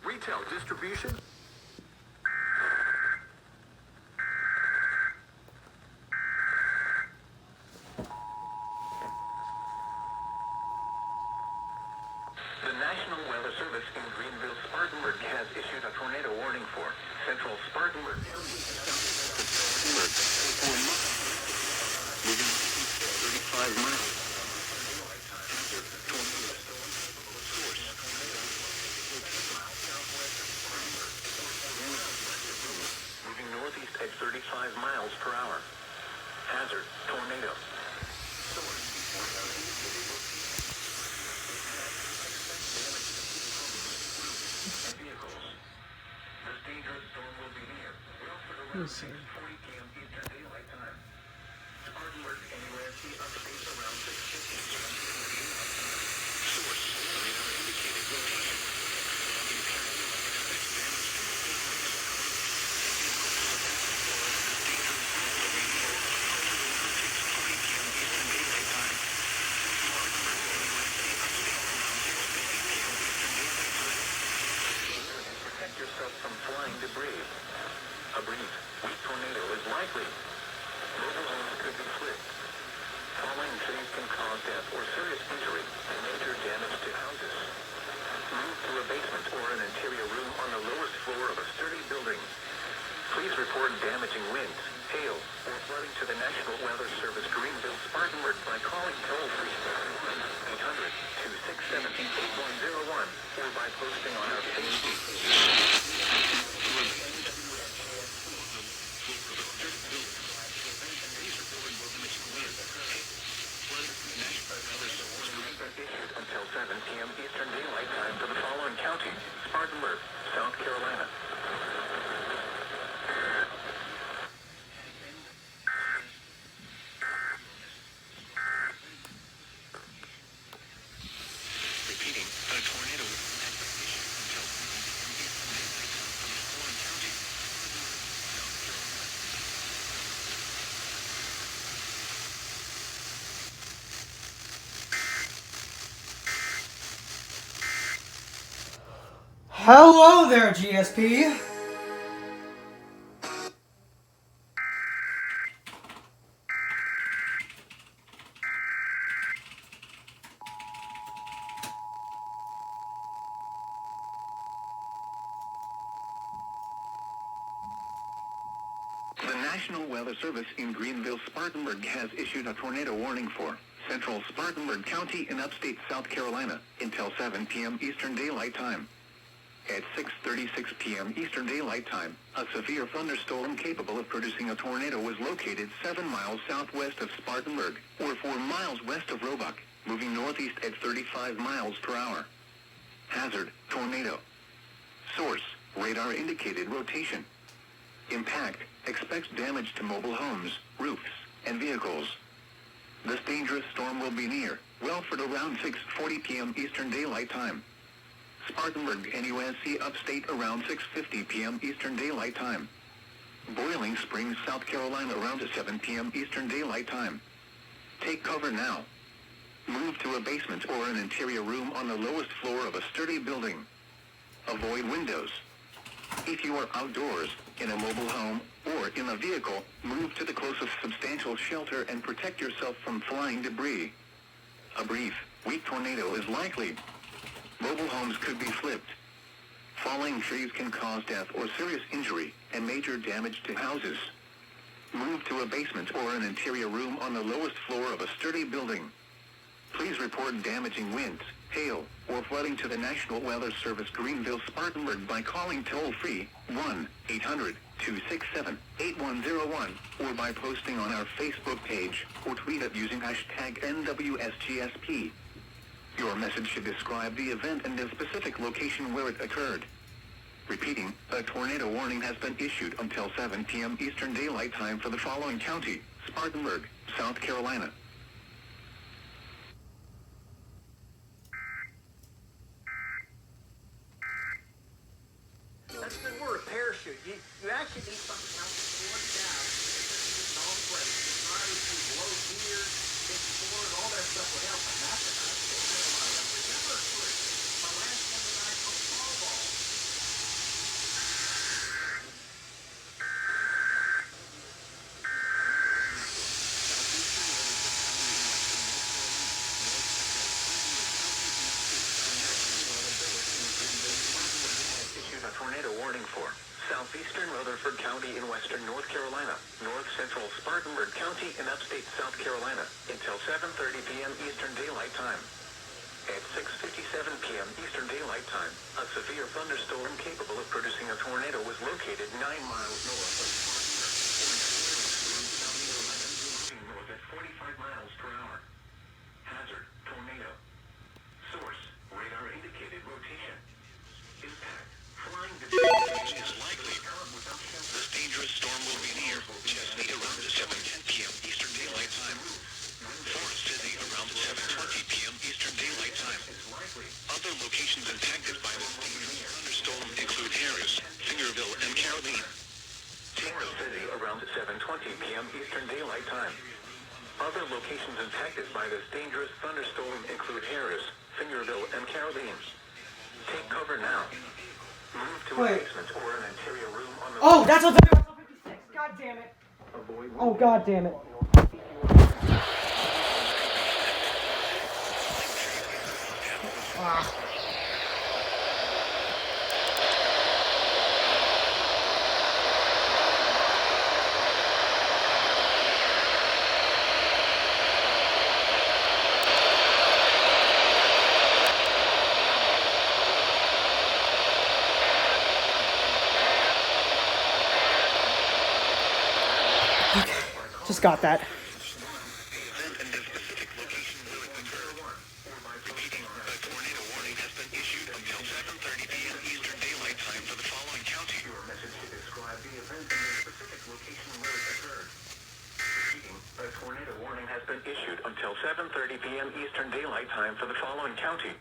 Retail distribution. The National Weather Service in Greenville, Spartanburg has issued a tornado warning for central Spartanburg. Moving 35 miles. Moving northeast at 35 miles per hour. Hazard, tornado. This dangerous storm will be near. Around 6:40 p.m. Eastern Daylight Time. Spartanburg, anywhere see updates around 6:50 p.m. Source, radar indicated rotation. Protect yourself from flying debris. A brief, weak tornado is likely. Mobile homes could be flipped. Falling trees can cause death or serious injury and major damage to houses. Move to a basement or an interior room on the lowest floor of a sturdy building. Please report damaging winds, hail, or flooding to the National Weather Service Greenville, Spartanburg by calling toll-free 1-800-267-8101 or by posting on our Facebook. Issued until 7 p.m. Eastern Daylight Time for the following county: Spartanburg, South Carolina. Repeating, a tornado has been issued until 7 p.m. Eastern Daylight Time for the following county: South Carolina. Hello there, GSP. The National Weather Service in Greenville, Spartanburg has issued a tornado warning for central Spartanburg County in upstate South Carolina until 7 p.m. Eastern Daylight Time. At 6:36 p.m. Eastern Daylight Time, a severe thunderstorm capable of producing a tornado was located 7 miles southwest of Spartanburg, or 4 miles west of Roebuck, moving northeast at 35 miles per hour. Hazard, tornado. Source, radar indicated rotation. Impact, expects damage to mobile homes, roofs, and vehicles. This dangerous storm will be near Welford around 6:40 p.m. Eastern Daylight Time. Spartanburg, NUSC upstate around 6:50 p.m. Eastern Daylight Time. Boiling Springs, South Carolina around 7 p.m. Eastern Daylight Time. Take cover now. Move to a basement or an interior room on the lowest floor of a sturdy building. Avoid windows. If you are outdoors, in a mobile home, or in a vehicle, move to the closest substantial shelter and protect yourself from flying debris. A brief, weak tornado is likely. Mobile homes could be flipped. Falling trees can cause death or serious injury and major damage to houses. Move to a basement or an interior room on the lowest floor of a sturdy building. Please report damaging winds, hail, or flooding to the National Weather Service Greenville, Spartanburg by calling toll-free 1-800-267-8101 or by posting on our Facebook page or tweet it using hashtag NWSGSP. Your message should describe the event and the specific location where it occurred. Repeating, a tornado warning has been issued until 7 p.m. Eastern Daylight Time for the following county: Spartanburg, South Carolina. That's the word, parachute. You actually need something else to slow it down. It's all great. The drivers can blow gears, get forward, all that stuff would help. And that's enough. Remember, my last one tonight from Snowball. tornado warning for southeastern Rutherford County in western North Carolina, north central Spartanburg County in upstate South Carolina, until 7:30 p.m. Eastern Daylight Time. At 6:57 p.m. Eastern Daylight Time, a severe thunderstorm capable of producing a tornado was located 9 miles north of Spartanburg, north at 45 miles per hour. Hazard, tornado. Source, radar indicated rotation. Impact, flying debris is likely. This dangerous storm will be near Chesapeake around 7:10 p.m. Eastern Daylight Time. Forest City around 7:20 p.m. Eastern Daylight Time. Other locations impacted by this dangerous thunderstorm include Harris, Fingerville, and Caroline. Forest City around 7:20 p.m. Eastern Daylight Time. Other locations impacted by this dangerous thunderstorm include Harris, Fingerville, and Caroline. Take cover now. Move to a basement or an interior room on the... Oh, that's what they're doing. 56. God damn it. Oh, god damn it. Ah. Okay, just got that. Until 7:30 p.m. Eastern Daylight Time for the following county.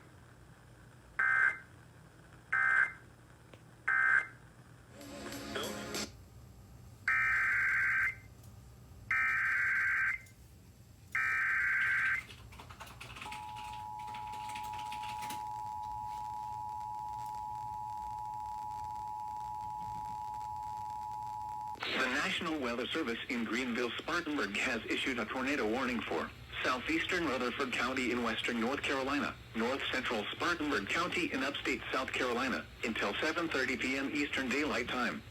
The National Weather Service in Greenville, Spartanburg has issued a tornado warning for southeastern Rutherford County in western North Carolina, north central Spartanburg County in upstate South Carolina, until 7:30 p.m. Eastern Daylight Time.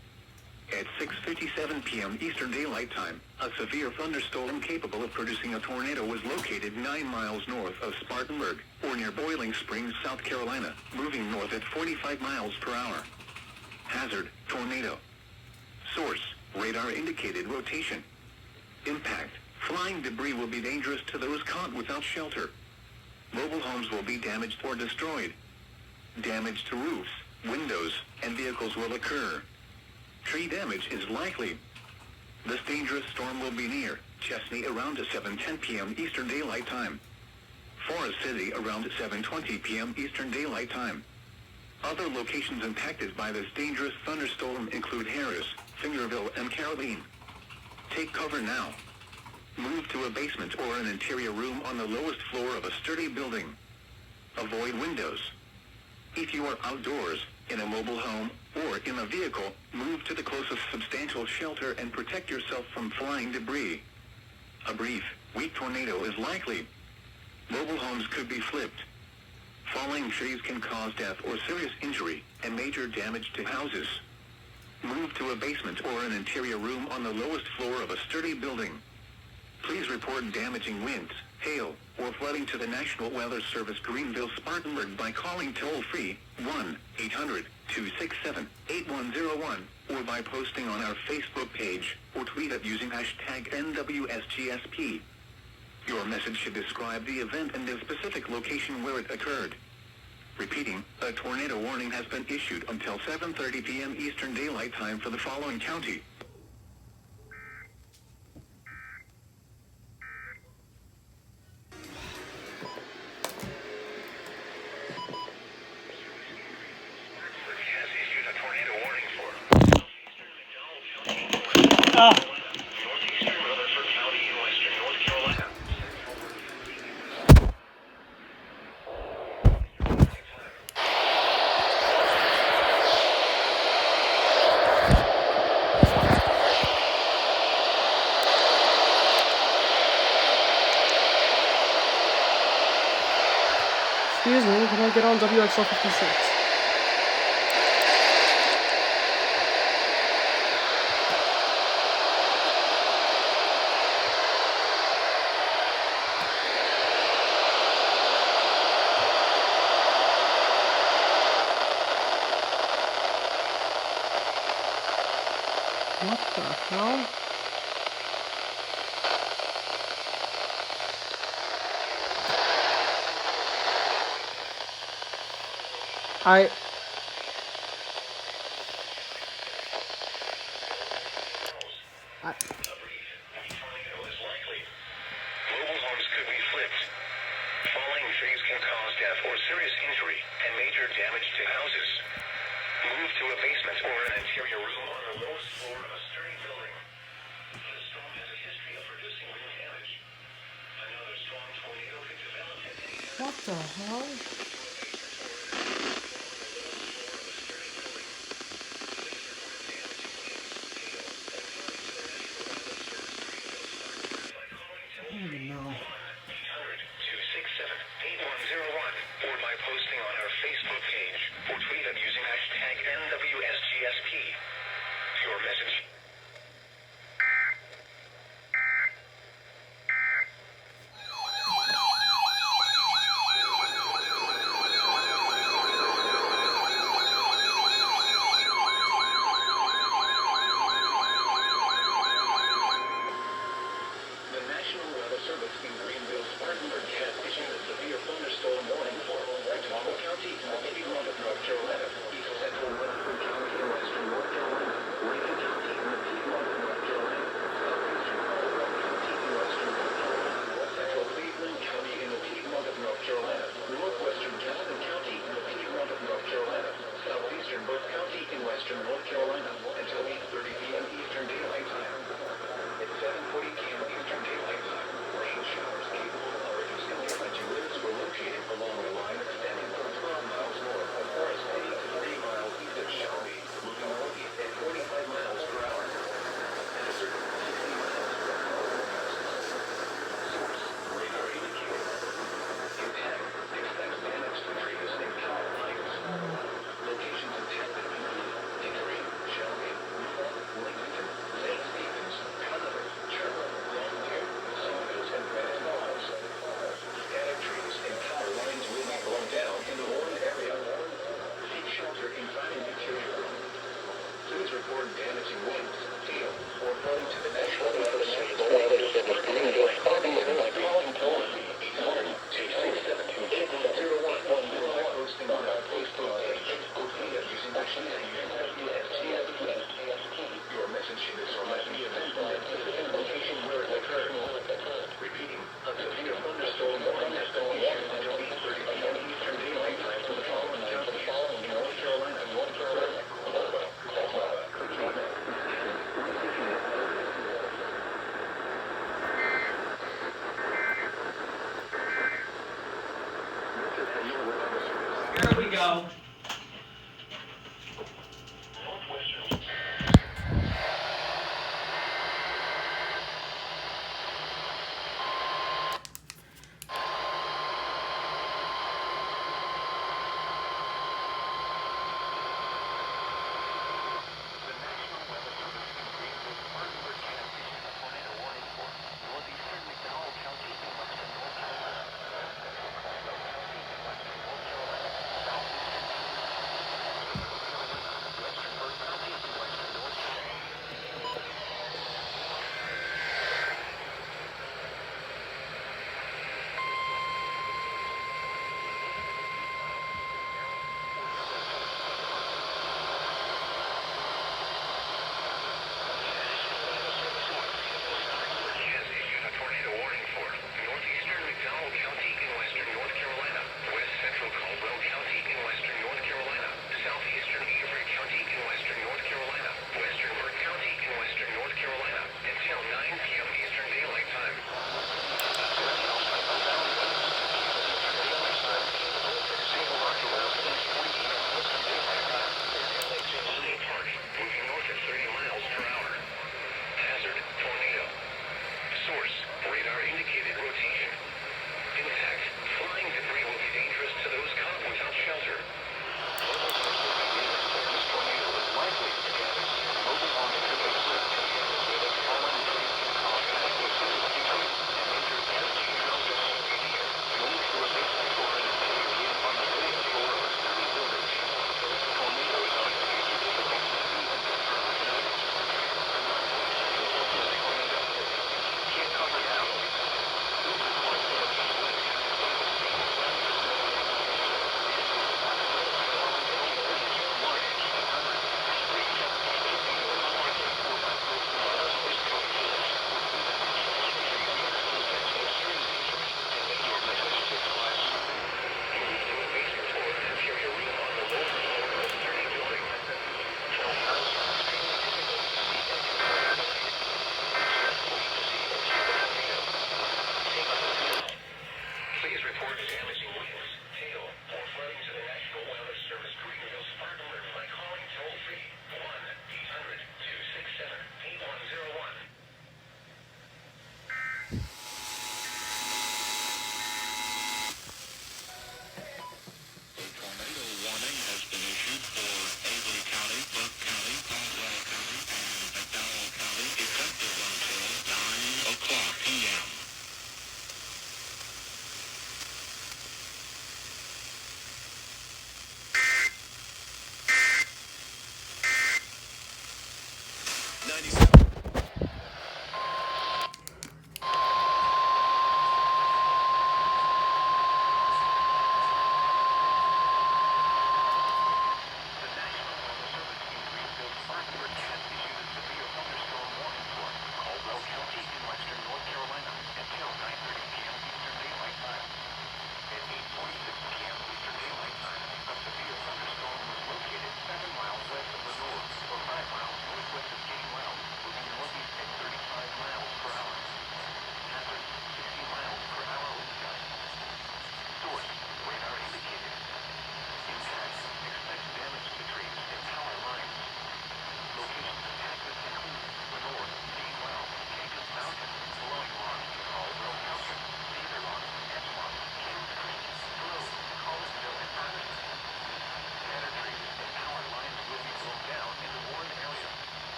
At 6:57 p.m. Eastern Daylight Time, a severe thunderstorm capable of producing a tornado was located 9 miles north of Spartanburg, or near Boiling Springs, South Carolina, moving north at 45 miles per hour. Hazard, tornado. Source, radar indicated rotation. Impact, flying debris will be dangerous to those caught without shelter. Mobile homes will be damaged or destroyed. Damage to roofs, windows, and vehicles will occur. Tree damage is likely. This dangerous storm will be near Chesney around 7:10 p.m. Eastern Daylight Time. Forest City around 7:20 p.m. Eastern Daylight Time. Other locations impacted by this dangerous thunderstorm include Harris, Fingerville, and Caroline. Take cover now. Move to a basement or an interior room on the lowest floor of a sturdy building. Avoid windows. If you are outdoors, in a mobile home, or in a vehicle, move to the closest substantial shelter and protect yourself from flying debris. A brief, weak tornado is likely. Mobile homes could be flipped. Falling trees can cause death or serious injury, and major damage to houses. Move to a basement or an interior room on the lowest floor of a sturdy building. Please report damaging winds, hail, or flooding to the National Weather Service Greenville, Spartanburg by calling toll-free 1-800-267-8101 or by posting on our Facebook page or tweet it using hashtag NWSGSP. Your message should describe the event and the specific location where it occurred. Repeating, a tornado warning has been issued until 7:30 p.m. Eastern Daylight Time for the following county. Has issued a tornado warning for northeastern Rutherford County in western North Carolina. Excuse me, can I get on WXL 56? What the hell? I Mobile homes could be flipped. Falling trees can cause death or serious injury and major damage to houses. Move to a basement or an interior room on the lowest floor of a sturdy building. The storm has a history of producing real damage. Another strong tornado could develop at any time. what the hell? I don't even know. 800-267-8101 or by posting on our Facebook page or tweet them using hashtag NWSGSP. Your message. The National Weather Service in Greenville, Spartanburg has issued a severe thunderstorm warning for Marginal County in the Piedmont of North Carolina, East Central Rutherford County in western North Carolina, Lincoln County in the Piedmont of North Carolina, southeastern Colorado County in western North Carolina, central Cleveland County in the Piedmont of North Carolina, northwestern Gadsden County in the Piedmont of North Carolina, southeastern Burke County in western North Carolina until 8:30 p.m. Eastern Daylight Time. At 7:40 p.m. Eastern Daylight Time, rain showers capable of reducing damage winds were located along the line extending from 12 miles north of Forest City to 30 miles east of Shelby, moving northeast at 45 miles per hour. Hazard 60 miles per hour gusts. Source, radar indicated. Intent, expects damage to trees and power lines. Locations intended include Hickory, Shelby, Lexington, St. Stephen's, Conover, Sherwood, Longview, Sawmills, and Granite Falls. Scattered trees and power lines will be blown down in the warned area. Seek shelter inside an interior room. Please report damaging winds, hail, or flooding to the National Weather Service. 800-267-8101 or by posting on our Facebook page or tweet us using hashtag NWSGSP. Your message should or might be identified to the location where it occurred. Repeating, a severe thunderstorm warning has been issued until 8:30 p.m. Eastern Daylight Time for the following counties in North Carolina, Caldwell, Cleveland. Here we go.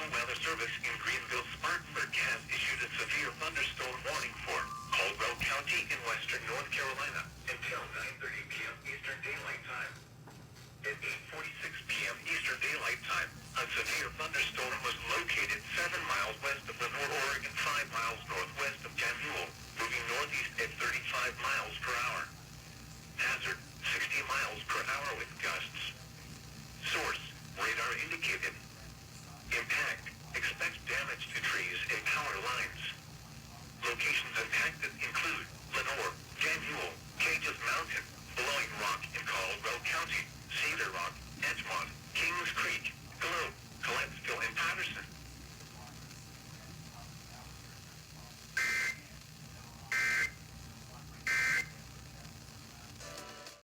National Weather Service in Greenville, Spartanburg has issued a severe thunderstorm warning for Caldwell County in western North Carolina until 9:30 p.m. Eastern Daylight Time. At 8:46 p.m. Eastern Daylight Time, a severe thunderstorm was located 7 miles west of Lenore, Oregon, 5 miles northwest of Jamul, moving northeast at 35 miles per hour. Hazard, 60 miles per hour with gusts. Source, radar indicated.